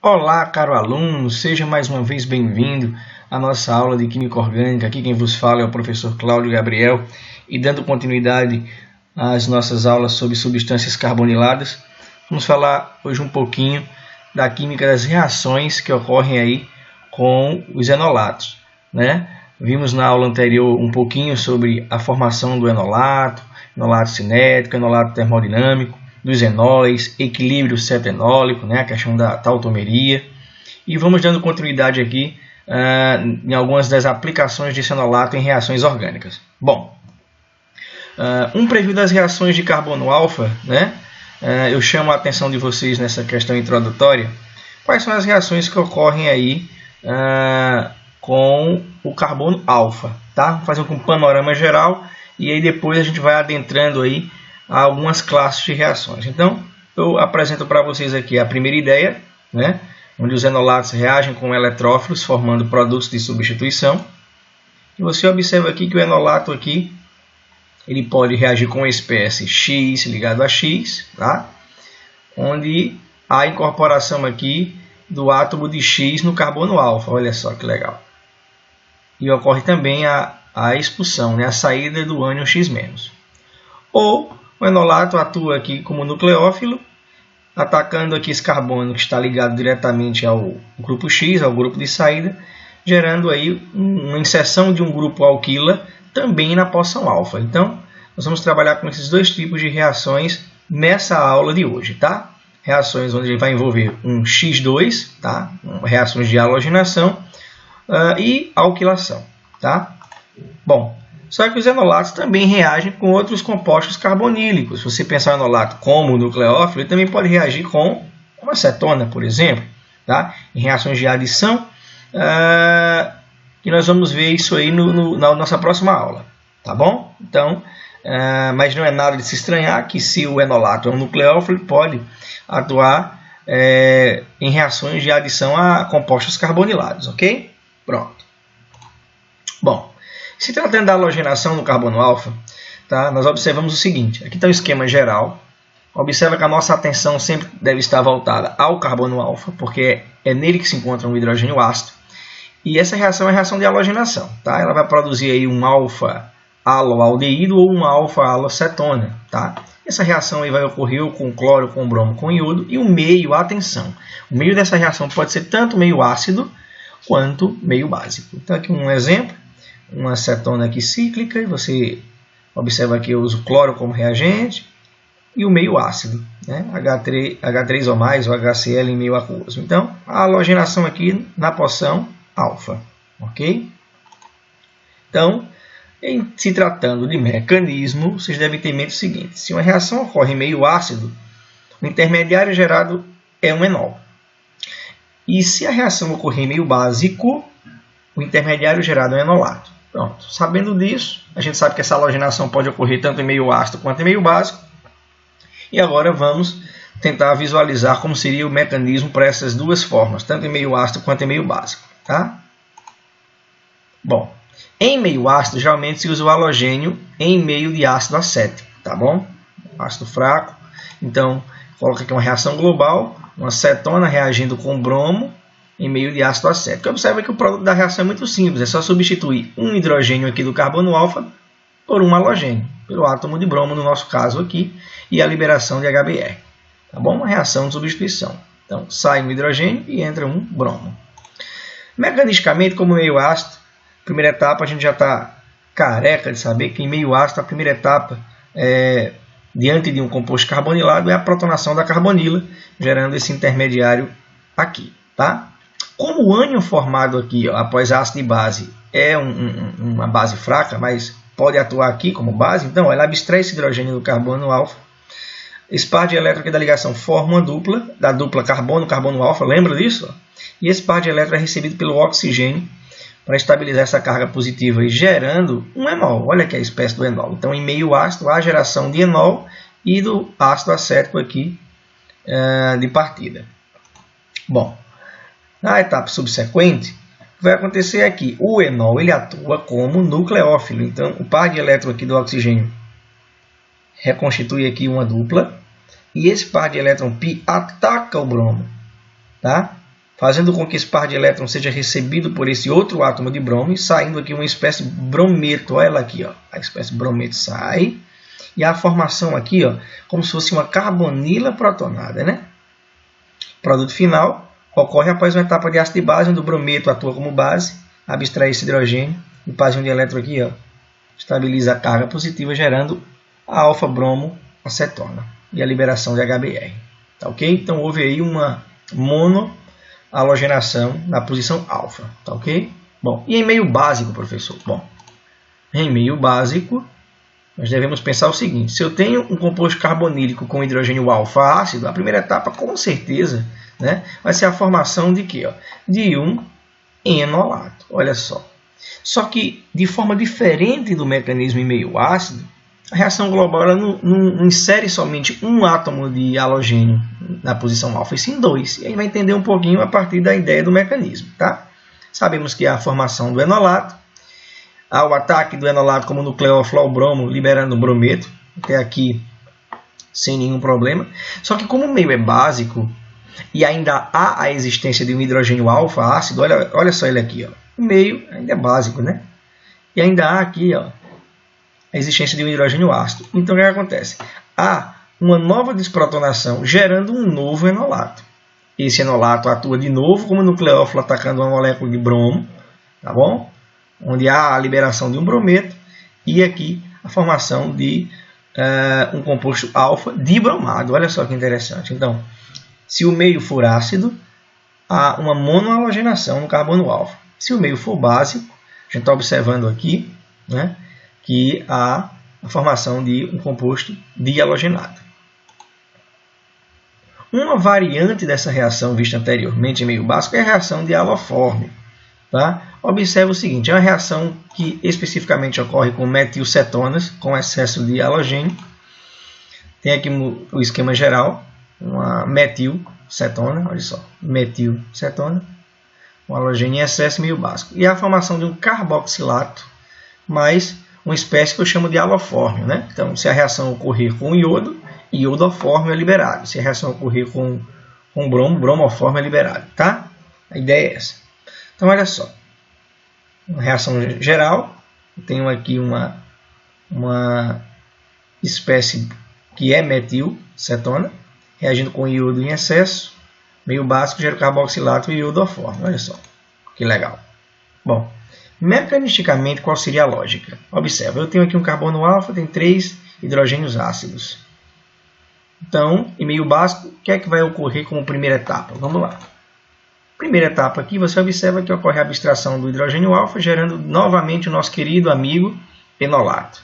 Olá, caro aluno, seja mais uma vez bem-vindo à nossa aula de Química Orgânica. Aqui quem vos fala é o professor Cláudio Gabriel e dando continuidade às nossas aulas sobre substâncias carboniladas, vamos falar hoje um pouquinho da química das reações que ocorrem aí com os enolatos, né? Vimos na aula anterior um pouquinho sobre a formação do enolato cinético, enolato termodinâmico, dos enóis, equilíbrio cetenólico, né, a questão da tautomeria. E vamos dando continuidade aqui em algumas das aplicações de enolato em reações orgânicas. Bom, um preview das reações de carbono alfa, né? Eu chamo a atenção de vocês nessa questão introdutória. Quais são as reações que ocorrem aí com o carbono alfa, tá? Vou fazer um panorama geral e aí depois a gente vai adentrando aí a algumas classes de reações. Então, eu apresento para vocês aqui a primeira ideia, né? Onde os enolatos reagem com eletrófilos formando produtos de substituição. E você observa aqui que o enolato aqui ele pode reagir com a espécie X ligado a X, tá? Onde há a incorporação aqui do átomo de X no carbono alfa. Olha só que legal. E ocorre também a expulsão, né? A saída do ânion X-. Ou o enolato atua aqui como nucleófilo, atacando aqui esse carbono que está ligado diretamente ao grupo X, ao grupo de saída, gerando aí uma inserção de um grupo alquila também na porção alfa. Então, nós vamos trabalhar com esses dois tipos de reações nessa aula de hoje, tá? Reações onde vai envolver um X2, tá? Reações de halogenação e alquilação, tá? Bom, só que os enolatos também reagem com outros compostos carbonílicos. Se você pensar em enolato como nucleófilo, ele também pode reagir com uma acetona, por exemplo, tá? Em reações de adição, e nós vamos ver isso aí na nossa próxima aula, tá bom? Então, mas não é nada de se estranhar que se o enolato é um nucleófilo, ele pode atuar em reações de adição a compostos carbonilados, ok? Pronto. Bom, se tratando da halogenação no carbono alfa, tá, nós observamos o seguinte. Aqui está o esquema geral. Observa que a nossa atenção sempre deve estar voltada ao carbono alfa, porque é nele que se encontra um hidrogênio ácido. E essa reação é a reação de halogenação. Tá? Ela vai produzir aí um alfa-aloaldeído ou uma alfa-alocetona. Tá? Essa reação aí vai ocorrer com cloro, com bromo, com iodo. E o meio, atenção, o meio dessa reação pode ser tanto meio ácido quanto meio básico. Então aqui um exemplo. Uma acetona aqui cíclica, e você observa que eu uso cloro como reagente, e o meio ácido, né? H3 ou mais, ou HCl em meio aquoso. Então, a halogenação aqui na porção alfa, ok? Então, em se tratando de mecanismo, vocês devem ter em mente o seguinte: se uma reação ocorre em meio ácido, o intermediário gerado é um enol. E se a reação ocorrer em meio básico, o intermediário gerado é um enolato. Pronto. Sabendo disso, a gente sabe que essa halogenação pode ocorrer tanto em meio ácido quanto em meio básico. E agora vamos tentar visualizar como seria o mecanismo para essas duas formas, tanto em meio ácido quanto em meio básico. Tá? Bom, em meio ácido, geralmente se usa o halogênio em meio de ácido acético. Tá bom? Ácido fraco. Então, coloca aqui uma reação global, uma acetona reagindo com bromo, em meio de ácido acético. Observa que o produto da reação é muito simples, é só substituir um hidrogênio aqui do carbono alfa por um halogênio, pelo átomo de bromo no nosso caso aqui, e a liberação de HBr. Tá bom? Uma reação de substituição. Então, sai um hidrogênio e entra um bromo. Mecanisticamente, como meio ácido, primeira etapa a gente já está careca de saber que em meio ácido a primeira etapa diante de um composto carbonilado é a protonação da carbonila, gerando esse intermediário aqui, tá? Como o ânion formado aqui após ácido e base é uma base fraca, mas pode atuar aqui como base, então ela abstrai esse hidrogênio do carbono alfa. Esse par de elétrons aqui da ligação forma uma dupla, da dupla carbono alfa, lembra disso? E esse par de elétrons é recebido pelo oxigênio para estabilizar essa carga positiva e gerando um enol. Olha aqui a espécie do enol. Então, em meio ácido, há a geração de enol e do ácido acético aqui de partida. Bom, na etapa subsequente, o que vai acontecer aqui? O enol ele atua como nucleófilo. Então, o par de elétrons aqui do oxigênio reconstitui aqui uma dupla. E esse par de elétron π ataca o bromo. Tá? fazendo com que esse par de elétrons seja recebido por esse outro átomo de bromo e saindo aqui uma espécie de brometo. Olha ela aqui, ó. A espécie de brometo sai. E a formação aqui, ó, como se fosse uma carbonila protonada, né? Produto final ocorre após uma etapa de ácido de base, onde o brometo atua como base, abstrai esse hidrogênio, e o parzinho de elétron aqui, ó, estabiliza a carga positiva, gerando a alfa-bromo-acetona e a liberação de HBr. Tá ok? Então houve aí uma monohalogenação na posição alfa. Tá ok? Bom, e em meio básico, professor? Bom, em meio básico, nós devemos pensar o seguinte: se eu tenho um composto carbonílico com hidrogênio alfa ácido, a primeira etapa, com certeza, né, vai ser a formação de quê? Ó? De um enolato. Olha só. Só que, de forma diferente do mecanismo em meio ácido, a reação global ela não insere somente um átomo de halogênio na posição alfa, e sim dois. E aí vai entender um pouquinho a partir da ideia do mecanismo. Tá? Sabemos que é a formação do enolato, há o ataque do enolato como nucleófilo ao bromo, liberando o brometo, até aqui sem nenhum problema. Só que como o meio é básico e ainda há a existência de um hidrogênio alfa ácido, olha só ele aqui, ó. O meio ainda é básico, né? E ainda há aqui, ó, a existência de um hidrogênio ácido. Então o que acontece? Há uma nova desprotonação gerando um novo enolato. Esse enolato atua de novo como nucleófilo atacando uma molécula de bromo, tá bom? Onde há a liberação de um brometo e aqui a formação de um composto alfa dibromado. Olha só que interessante. Então, se o meio for ácido, há uma monohalogenação no carbono alfa. Se o meio for básico, a gente está observando aqui, né, que há a formação de um composto dihalogenado. Uma variante dessa reação vista anteriormente em meio básico é a reação de haloforme. Tá? Observe o seguinte: é uma reação que especificamente ocorre com metilcetonas, com excesso de halogênio. Tem aqui o esquema geral, uma metilcetona, olha só, metilcetona, um halogênio em excesso meio básico. E a formação de um carboxilato, mais uma espécie que eu chamo de halofórmio. Né? Então, se a reação ocorrer com iodo, iodofórmio é liberado. Se a reação ocorrer com bromo, bromofórmio é liberado. Tá? A ideia é essa. Então, olha só, uma reação geral, eu tenho aqui uma espécie que é metilcetona, reagindo com iodo em excesso, meio básico, gera carboxilato e iodofórmio. Olha só, que legal. Bom, mecanisticamente, qual seria a lógica? Observa, eu tenho aqui um carbono alfa, tem 3 hidrogênios ácidos. Então, em meio básico, o que é que vai ocorrer como primeira etapa? Vamos lá. Primeira etapa aqui, você observa que ocorre a abstração do hidrogênio alfa, gerando novamente o nosso querido amigo enolato.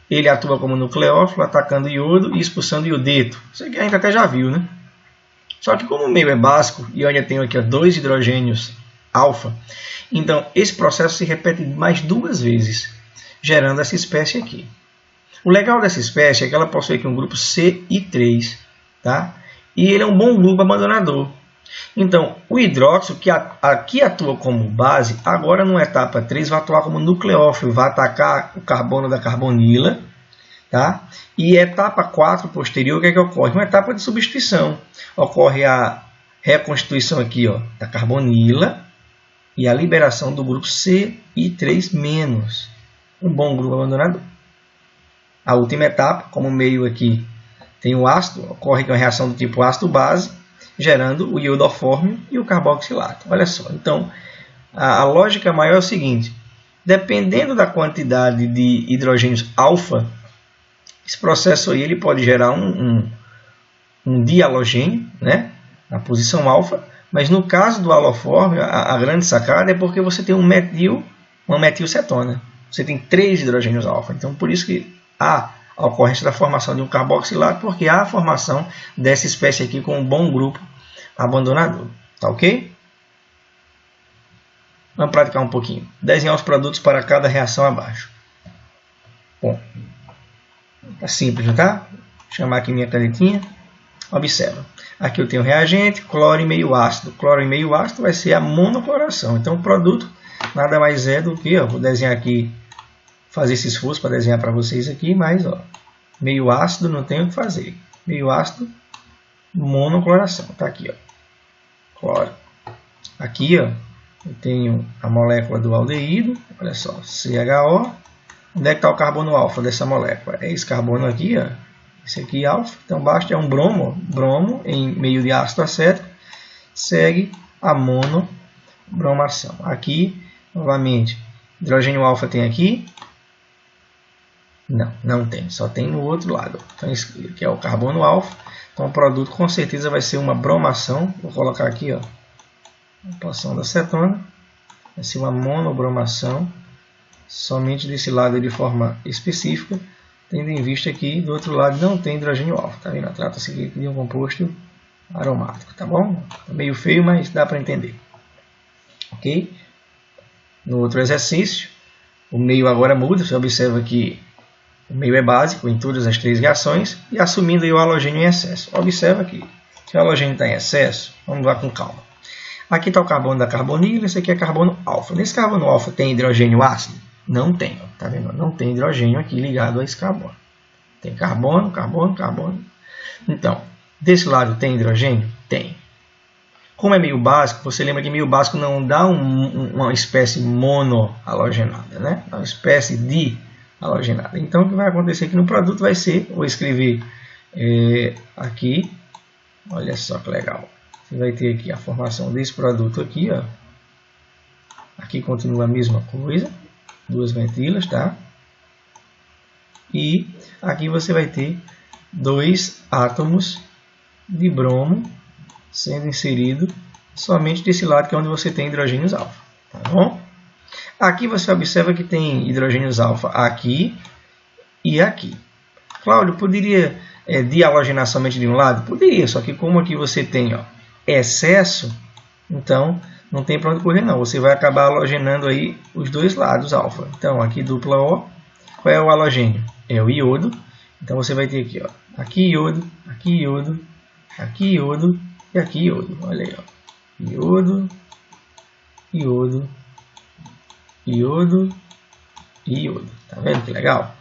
Ele atua como nucleófilo, atacando iodo e expulsando iodeto. Isso aqui a gente até já viu, né? Só que como o meio é básico e eu ainda tenho aqui 2 hidrogênios alfa, então esse processo se repete mais 2 vezes, gerando essa espécie aqui. O legal dessa espécie é que ela possui aqui um grupo CI3, tá? E ele é um bom grupo abandonador. Então, o hidróxido, que aqui atua como base, agora numa etapa 3 vai atuar como nucleófilo, vai atacar o carbono da carbonila. Tá? E etapa 4 posterior, o que é que ocorre? Uma etapa de substituição. Ocorre a reconstituição aqui, ó, da carbonila e a liberação do grupo CI3-, um bom grupo abandonador. A última etapa, como o meio aqui tem o ácido, ocorre com a reação do tipo ácido-base, gerando o iodofórmio e o carboxilato. Olha só, então a lógica maior é o seguinte: dependendo da quantidade de hidrogênios alfa, esse processo aí ele pode gerar um dihalogênio, né, na posição alfa, mas no caso do halofórmio, a grande sacada é porque você tem uma metilcetona. Você tem 3 hidrogênios alfa. Então, por isso que há a ocorrência da formação de um carboxilato, porque há a formação dessa espécie aqui com um bom grupo abandonador. Tá ok? Vamos praticar um pouquinho. Desenhar os produtos para cada reação abaixo. Bom, tá simples, não tá? Vou chamar aqui minha canetinha. Observa. Aqui eu tenho reagente, cloro e meio ácido. Cloro e meio ácido vai ser a monocloração. Então o produto nada mais é do que, ó, vou desenhar aqui, fazer esse esforço para desenhar para vocês aqui, mas ó, meio ácido não tem o que fazer. Meio ácido, monocloração. Tá aqui, ó. Cloro Aqui, ó, eu tenho a molécula do aldeído, olha só, CHO. Onde é que está o carbono alfa dessa molécula? É esse carbono aqui, ó, esse aqui alfa. Então, basta é um bromo em meio de ácido acético, segue a monobromação. Aqui, novamente, hidrogênio alfa tem aqui? Não, não tem, só tem no outro lado. Então, esse aqui é o carbono alfa. Então, o produto com certeza vai ser uma bromação. Vou colocar aqui, ó, a poção da cetona. Vai ser uma monobromação, somente desse lado de forma específica, tendo em vista que do outro lado não tem hidrogênio alfa. Tá vendo? Trata-se aqui de um composto aromático, tá bom? Tá meio feio, mas dá para entender. Ok? No outro exercício, o meio agora muda. Você observa que o meio é básico em todas as três reações e assumindo aí o halogênio em excesso. Observa que se o halogênio está em excesso, vamos lá com calma. Aqui está o carbono da carbonila, esse aqui é carbono alfa. Nesse carbono alfa tem hidrogênio ácido? Não tem, tá vendo? Não tem hidrogênio aqui ligado a esse carbono. Tem carbono, carbono, carbono. Então, desse lado tem hidrogênio? Tem. Como é meio básico, você lembra que meio básico não dá uma espécie monohalogenada, né? É uma espécie de halogenada. Então, o que vai acontecer aqui no produto vai ser, vou escrever aqui, olha só que legal. Você vai ter aqui a formação desse produto aqui, ó. Aqui continua a mesma coisa, duas ventilas, tá? E aqui você vai ter dois átomos de bromo sendo inserido somente desse lado que é onde você tem hidrogênios alfa, tá bom? Aqui você observa que tem hidrogênios alfa aqui e aqui. Cláudio, poderia dihalogenar somente de um lado? Poderia, só que como aqui você tem, ó, excesso, então não tem para onde correr não. Você vai acabar halogenando aí os dois lados alfa. Então aqui dupla O, qual é o halogênio? É o iodo. Então você vai ter aqui, ó, aqui iodo, aqui iodo, aqui iodo e aqui iodo. Olha aí, ó, iodo, iodo, iodo e iodo. Tá vendo que legal?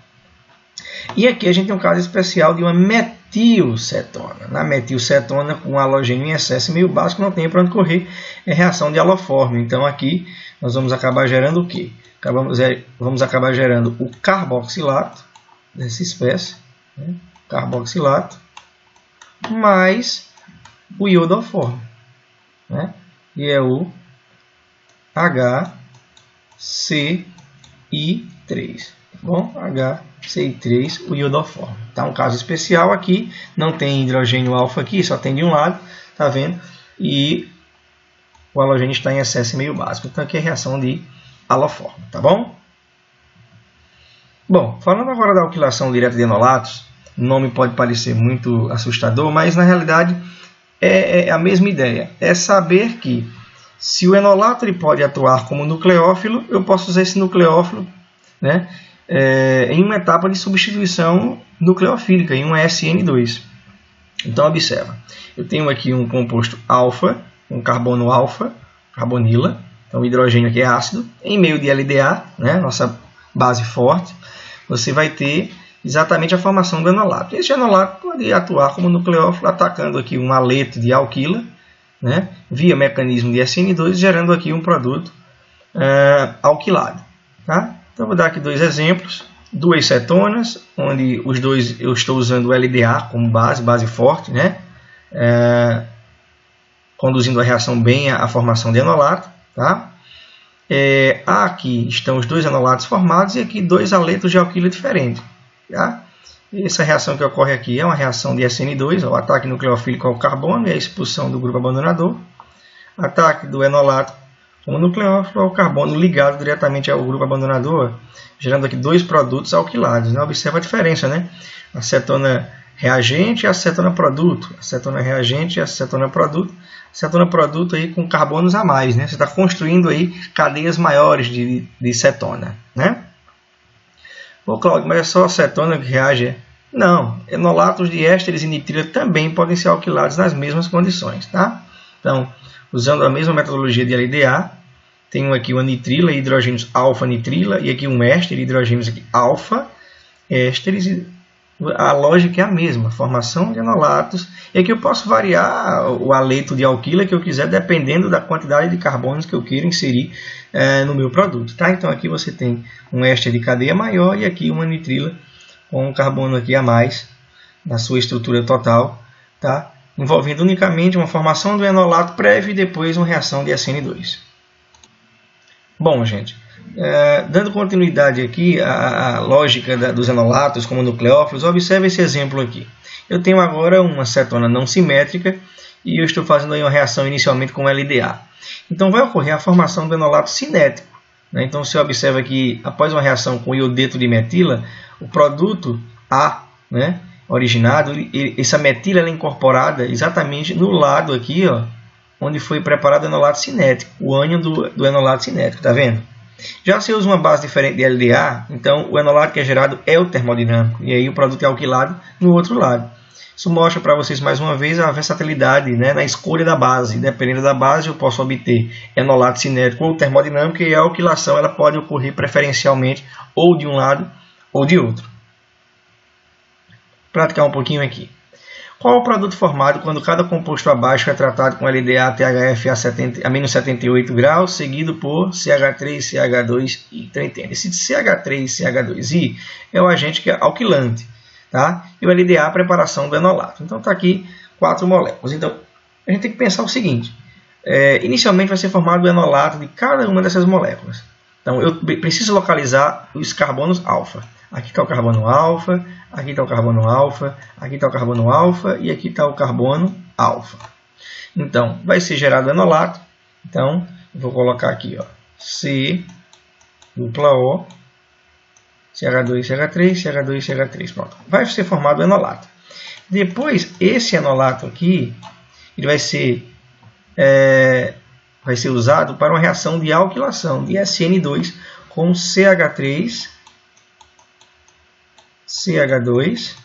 E aqui a gente tem um caso especial de uma metilcetona. Na metilcetona, com halogênio em excesso meio básico, não tem para onde correr, é reação de halofórmio. Então aqui nós vamos acabar gerando o quê? Vamos acabar gerando o carboxilato dessa espécie, né? Carboxilato, mais o iodofórmio, né? E é o HCI3. Bom, HCI3, o iodofórmio. Tá um caso especial aqui, não tem hidrogênio alfa aqui, só tem de um lado, tá vendo? E o halogênio está em excesso meio básico. Então aqui é a reação de halofórmio, tá bom? Bom, falando agora da alquilação direta de enolatos, o nome pode parecer muito assustador, mas na realidade é a mesma ideia. É saber que se o enolato ele pode atuar como nucleófilo, eu posso usar esse nucleófilo, né, em uma etapa de substituição nucleofílica, em um SN2. Então, observa. Eu tenho aqui um composto alfa, um carbono alfa, carbonila. Então, o hidrogênio aqui é ácido. Em meio de LDA, né, nossa base forte, você vai ter exatamente a formação do enolato. Esse enolato pode atuar como nucleófilo, atacando aqui um aleto de alquila, né, via mecanismo de SN2, gerando aqui um produto alquilado. Tá? Então, vou dar aqui dois exemplos. Duas cetonas, onde os dois eu estou usando o LDA como base forte, né? Conduzindo a reação bem à formação de enolato. Tá? Aqui estão os dois enolatos formados e aqui dois aletos de alquila diferentes. Tá? Essa reação que ocorre aqui é uma reação de SN2, o ataque nucleofílico ao carbono e a expulsão do grupo abandonador. Ataque do enolato como nucleófilo ao carbono ligado diretamente ao grupo abandonador, gerando aqui dois produtos alquilados. Né? Observa a diferença, né? Acetona reagente e acetona produto. Acetona reagente e acetona produto. Acetona produto aí com carbonos a mais. Né? Você está construindo aí cadeias maiores de cetona. Né? Pô, Cláudio, mas é só acetona que reage? Não. Enolatos de ésteres e nitrila também podem ser alquilados nas mesmas condições. Tá? Então, usando a mesma metodologia de LDA, tenho aqui uma nitrila e hidrogênios alfa-nitrila, e aqui um éster e hidrogênios alfa-ésteres. A lógica é a mesma, formação de enolatos E aqui eu posso variar o haleto de alquila que eu quiser, dependendo da quantidade de carbonos que eu queira inserir no meu produto. Tá? Então aqui você tem um éster de cadeia maior e aqui uma nitrila com um carbono aqui a mais na sua estrutura total, tá? Envolvendo unicamente uma formação do enolato prévio e depois uma reação de SN2. Bom, gente, dando continuidade aqui à lógica dos enolatos como nucleófilos, observe esse exemplo aqui. Eu tenho agora uma cetona não simétrica e eu estou fazendo aí uma reação inicialmente com LDA. Então vai ocorrer a formação do enolato cinético, né? Então você observa que após uma reação com iodeto de metila, o produto A, né, originado, essa metila é incorporada exatamente no lado aqui, ó, onde foi preparado o enolato cinético, o ânion do enolato cinético, tá vendo? Já se usa uma base diferente de LDA, então o enolato que é gerado é o termodinâmico, e aí o produto é alquilado no outro lado. Isso mostra para vocês mais uma vez a versatilidade, né, na escolha da base. Dependendo da base eu posso obter enolato cinético ou termodinâmico, e a alquilação ela pode ocorrer preferencialmente ou de um lado ou de outro. Praticar um pouquinho aqui. Qual é o produto formado quando cada composto abaixo é tratado com LDA THF a menos 78 graus, seguido por CH3, CH2 e trenteno? Esse CH3 e CH2I é o agente que é alquilante, tá? E o LDA é a preparação do enolato. Então está aqui 4 moléculas. Então a gente tem que pensar o seguinte: inicialmente vai ser formado o enolato de cada uma dessas moléculas. Então eu preciso localizar os carbonos alfa. Aqui está o carbono alfa, aqui está o carbono alfa, aqui está o carbono alfa e aqui está o carbono alfa. Então, vai ser gerado enolato. Então, eu vou colocar aqui, ó, C, dupla O, CH2, CH3, CH2, CH3. Pronto. Vai ser formado o enolato. Depois, esse enolato aqui, ele vai ser usado para uma reação de alquilação de SN2 com CH3, CH2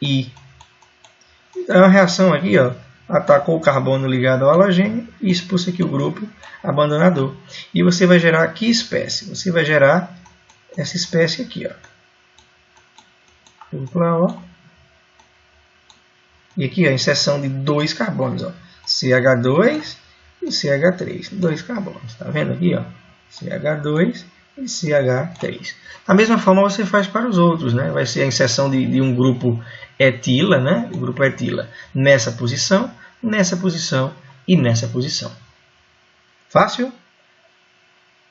e então a reação aqui, ó, atacou o carbono ligado ao halogênio e expulsa aqui o grupo abandonador. E você vai gerar que espécie? Você vai gerar essa espécie aqui, ó. Dupla O. E aqui, ó, inserção de 2 carbonos, ó, CH2 e CH3, 2 carbonos. Tá vendo aqui, ó? CH2 e CH3. Da mesma forma você faz para os outros, né? Vai ser a inserção de um grupo etila, né? O grupo etila nessa posição e nessa posição. Fácil?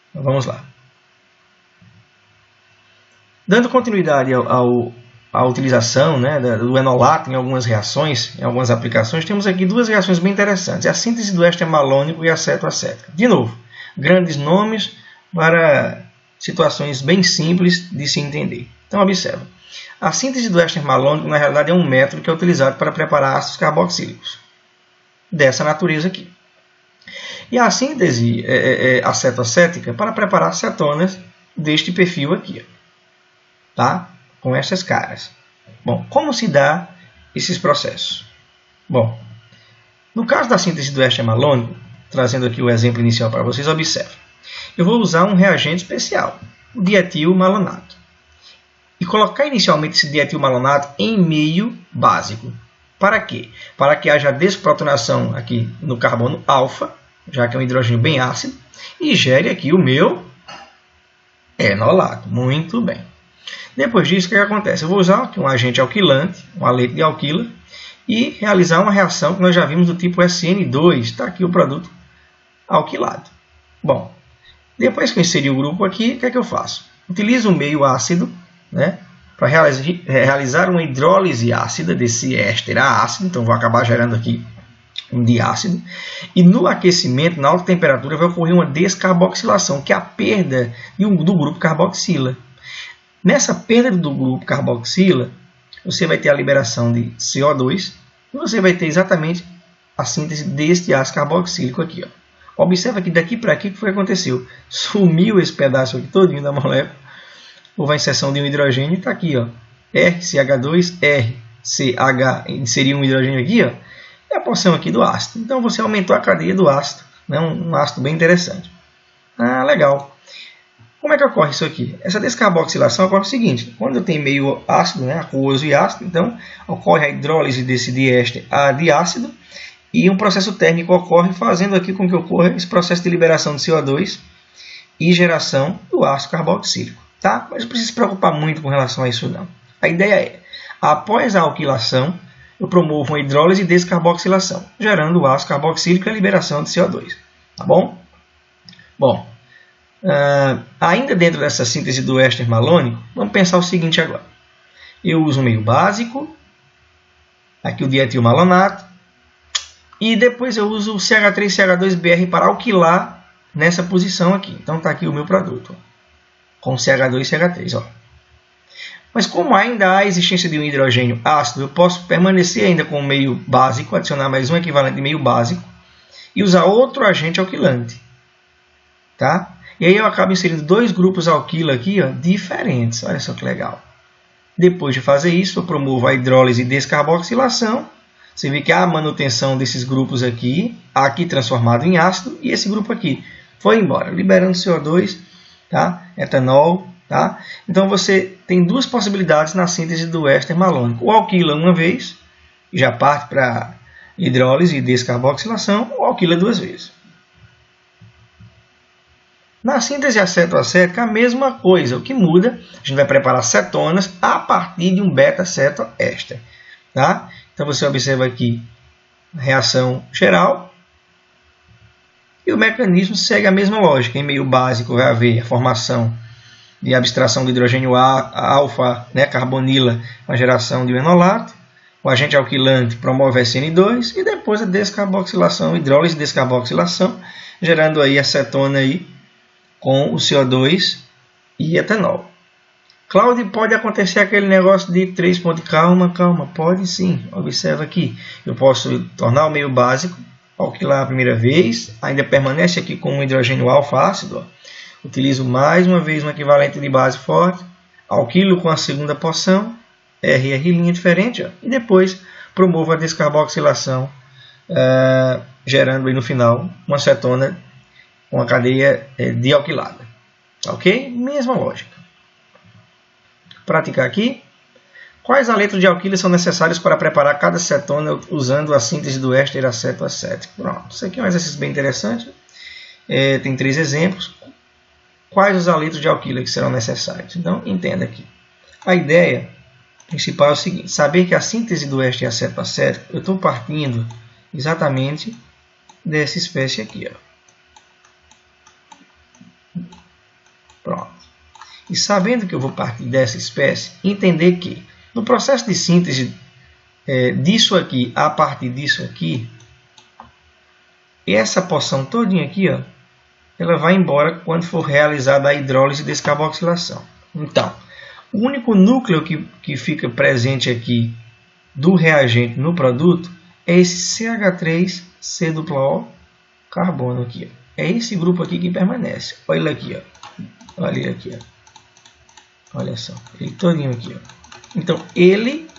Então, vamos lá. Dando continuidade à utilização, né, do enolato em algumas reações, em algumas aplicações, temos aqui 2 reações bem interessantes. A síntese do éster malônico e a cetoacética. De novo, grandes nomes para situações bem simples de se entender. Então, observa. A síntese do éster malônico, na realidade, é um método que é utilizado para preparar ácidos carboxílicos. Dessa natureza aqui. E a síntese acetoacética para preparar cetonas deste perfil aqui. Tá? Com essas caras. Bom, como se dá esses processos? Bom, no caso da síntese do éster malônico, trazendo aqui o exemplo inicial para vocês, observe. Eu vou usar um reagente especial, o dietilmalonato. E colocar inicialmente esse dietilmalonato em meio básico. Para quê? Para que haja desprotonação aqui no carbono alfa, já que é um hidrogênio bem ácido, e gere aqui o meu enolato. Muito bem. Depois disso, o que acontece? Eu vou usar aqui um agente alquilante, um haleto de alquila, e realizar uma reação que nós já vimos do tipo SN2. Está aqui o produto alquilado. Bom, depois que eu inseri o grupo aqui, o que é que eu faço? Utilizo o meio ácido, né, para realizar uma hidrólise ácida desse éster a ácido. Então, vou acabar gerando aqui um diácido. E no aquecimento, na alta temperatura, vai ocorrer uma descarboxilação, que é a perda do grupo carboxila. Nessa perda do grupo carboxila, você vai ter a liberação de CO2 e você vai ter exatamente a síntese deste ácido carboxílico aqui, ó. Observa que daqui para aqui o que foi que aconteceu? Sumiu esse pedaço aqui todinho da molécula. Houve a inserção de um hidrogênio e está aqui, ó. RCH2, RCH, inseriu um hidrogênio aqui, ó. É a porção aqui do ácido. Então você aumentou a cadeia do ácido, né? Um ácido bem interessante. Ah, legal. como é que ocorre isso aqui? Essa descarboxilação ocorre o seguinte, quando eu tenho meio ácido, né, aquoso e ácido, então ocorre a hidrólise desse diéster a diácido, e um processo térmico ocorre fazendo aqui com que ocorra esse processo de liberação de CO2 e geração do ácido carboxílico. Tá? Mas não precisa se preocupar muito com relação a isso não. A ideia é, após a alquilação, eu promovo uma hidrólise e descarboxilação, gerando o ácido carboxílico e a liberação de CO2. Tá bom? Bom, ainda dentro dessa síntese do éster malônico, vamos pensar o seguinte agora. Eu uso um meio básico, aqui o dietilmalonato, e depois eu uso o CH3CH2Br para alquilar nessa posição aqui. Então está aqui o meu produto, com CH2 e CH3. Ó. Mas como ainda há a existência de um hidrogênio ácido, eu posso permanecer ainda com o meio básico, adicionar mais um equivalente de meio básico, e usar outro agente alquilante. Tá? E aí eu acabo inserindo dois grupos alquilo aqui, ó, diferentes. Olha só que legal. Depois de fazer isso, eu promovo a hidrólise e descarboxilação. Você vê que há a manutenção desses grupos aqui transformado em ácido, e esse grupo aqui foi embora, liberando CO2, tá? Etanol. Tá? Então você tem duas possibilidades na síntese do éster malônico. Ou alquila uma vez, e já parte para hidrólise e descarboxilação, ou alquila duas vezes. Na síntese aceto-acética, a mesma coisa. O que muda, a gente vai preparar cetonas a partir de um beta-cetoéster. Tá? Então você observa aqui a reação geral. E o mecanismo segue a mesma lógica. Em meio básico vai haver a formação de abstração do hidrogênio alfa, né, carbonila, com a geração de enolato. O agente alquilante promove a SN2 e depois a descarboxilação, hidrólise e descarboxilação, gerando aí a cetona aí com o CO2 e etanol. Cláudio, pode acontecer aquele negócio de 3 pontos. Calma, pode sim. Observa aqui. Eu posso tornar o meio básico, alquilar a primeira vez, ainda permanece aqui com um hidrogênio alfa ácido, ó. Utilizo mais uma vez um equivalente de base forte, alquilo com a segunda porção, RR' diferente, ó, e depois promovo a descarboxilação, gerando aí no final uma cetona com a cadeia dialquilada. Ok? Mesma lógica. Praticar aqui. Quais aletos de alquila são necessários para preparar cada cetona usando a síntese do éster aceto-acético? Pronto, isso aqui é um exercício bem interessante. Tem 3 exemplos. Quais os aletos de alquila que serão necessários? Então, entenda aqui. A ideia principal é o seguinte, saber que a síntese do éster aceto-acético, eu estou partindo exatamente dessa espécie aqui. Ó. Pronto. E sabendo que eu vou partir dessa espécie, entender que no processo de síntese disso aqui a partir disso aqui, essa porção todinha aqui, ó, ela vai embora quando for realizada a hidrólise e descarboxilação. Então, o único núcleo que fica presente aqui do reagente no produto é esse CH3COO carbono aqui. Ó. É esse grupo aqui que permanece. Olha ele aqui, ó. Olha ele aqui, ó. Olha só, ele todinho aqui, ó. Então, ele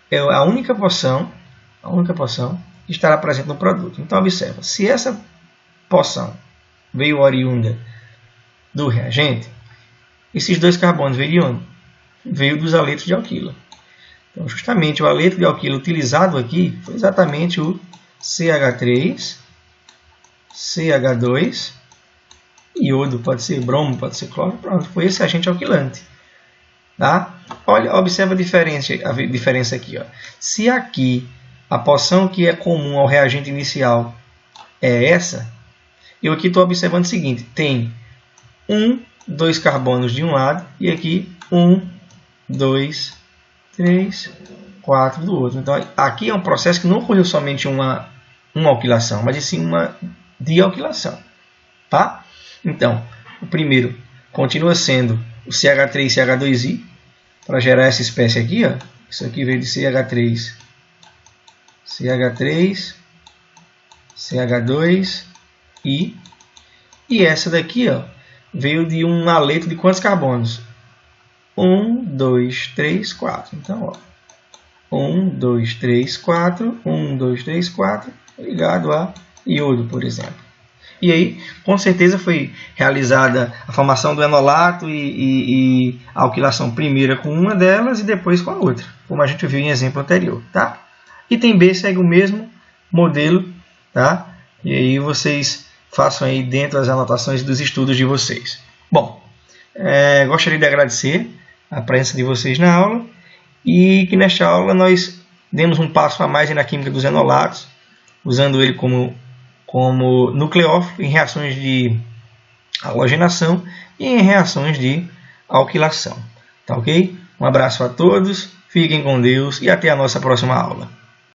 é a única porção que estará presente no produto. Então, observa, se essa porção veio oriunda do reagente, esses dois carbonos veio de onde? Veio dos aletos de alquila. Então, justamente o aleto de alquila utilizado aqui foi exatamente o CH3, CH2, iodo, pode ser bromo, pode ser cloro, pronto, foi esse agente alquilante. Tá? Olha, observa a diferença aqui. Ó. Se aqui a porção que é comum ao reagente inicial é essa, eu aqui estou observando o seguinte, tem 2 carbonos de um lado e aqui 1, 2, 3, 4 do outro. Então aqui é um processo que não ocorreu somente uma alquilação, mas sim uma dialquilação. Tá? Então, o primeiro continua sendo o CH3 e CH2i para gerar essa espécie aqui. Ó. Isso aqui veio de CH3, CH3, CH2, e essa daqui, ó, veio de um aleto de quantos carbonos? 1, 2, 3, 4. Então, ó, 1, 2, 3, 4, 1, 2, 3, 4, ligado a iodo, por exemplo. E aí, com certeza, foi realizada a formação do enolato e a alquilação primeira com uma delas e depois com a outra, como a gente viu em exemplo anterior. Tá? Item B segue o mesmo modelo, tá? E aí vocês façam aí dentro das anotações dos estudos de vocês. Bom, gostaria de agradecer a presença de vocês na aula e que nesta aula nós demos um passo a mais na química dos enolatos, usando ele como nucleófilo em reações de halogenação e em reações de alquilação. Tá ok? Um abraço a todos, fiquem com Deus e até a nossa próxima aula.